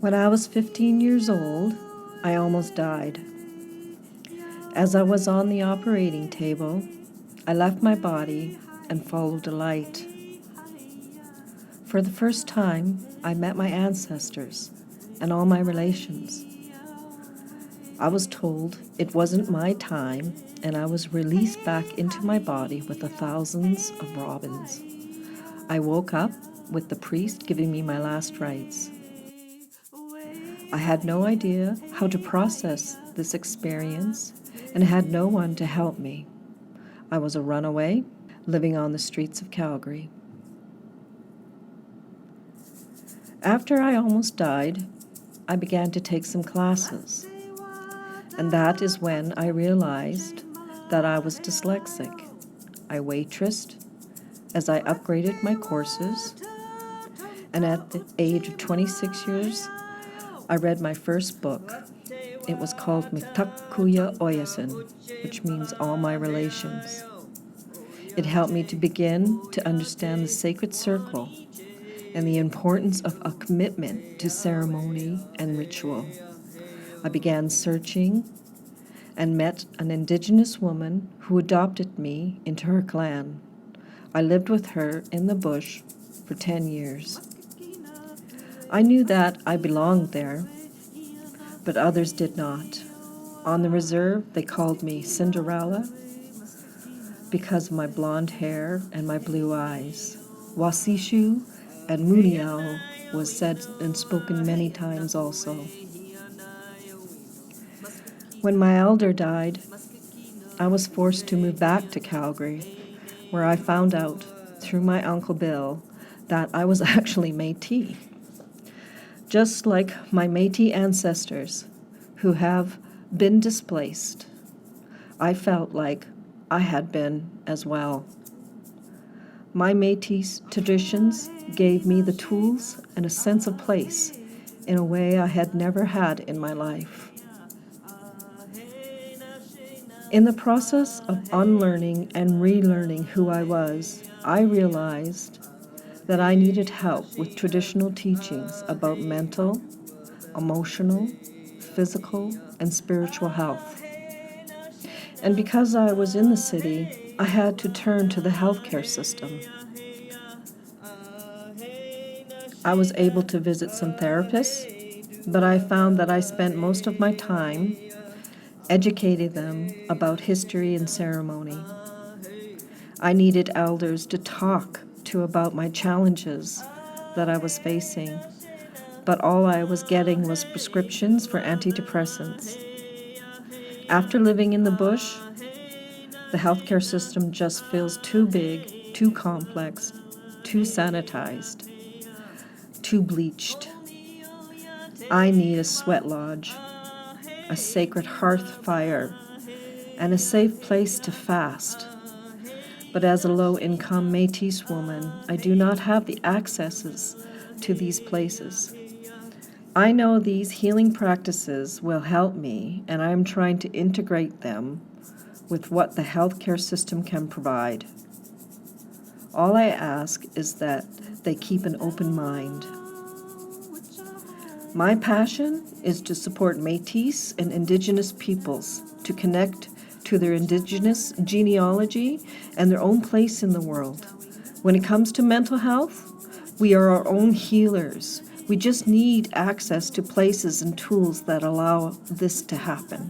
When I was 15 years old, I almost died. As I was on the operating table, I left my body and followed a light. For the first time, I met my ancestors and all my relations. I was told it wasn't my time, and I was released back into my body with the thousands of robins. I woke up with the priest giving me my last rites. I had no idea how to process this experience and had no one to help me. I was a runaway, living on the streets of Calgary. After I almost died, I began to take some classes, and that is when I realized that I was dyslexic. I waitressed as I upgraded my courses, and at the age of 26 years, I read my first book. It was called Mitakuya Oyasin, which means All My Relations. It helped me to begin to understand the sacred circle and the importance of a commitment to ceremony and ritual. I began searching and met an Indigenous woman who adopted me into her clan. I lived with her in the bush for 10 years. I knew that I belonged there, but others did not. On the reserve, they called me Cinderella because of my blonde hair and my blue eyes. Wasishu and Muniao was said and spoken many times also. When my elder died, I was forced to move back to Calgary, where I found out through my Uncle Bill that I was actually Métis. Just like my Métis ancestors who have been displaced, I felt like I had been as well. My Métis traditions gave me the tools and a sense of place in a way I had never had in my life. In the process of unlearning and relearning who I was, I realized that I needed help with traditional teachings about mental, emotional, physical, and spiritual health. And because I was in the city, I had to turn to the healthcare system. I was able to visit some therapists, but I found that I spent most of my time educating them about history and ceremony. I needed elders to talk to about my challenges that I was facing, but all I was getting was prescriptions for antidepressants. After living in the bush, the healthcare system just feels too big, too complex, too sanitized, too bleached. I need a sweat lodge, a sacred hearth fire, and a safe place to fast. But as a low-income Métis woman, I do not have the accesses to these places. I know these healing practices will help me, and I am trying to integrate them with what the healthcare system can provide. All I ask is that they keep an open mind. My passion is to support Métis and Indigenous peoples to connect to their Indigenous genealogy and their own place in the world. When it comes to mental health, we are our own healers. We just need access to places and tools that allow this to happen.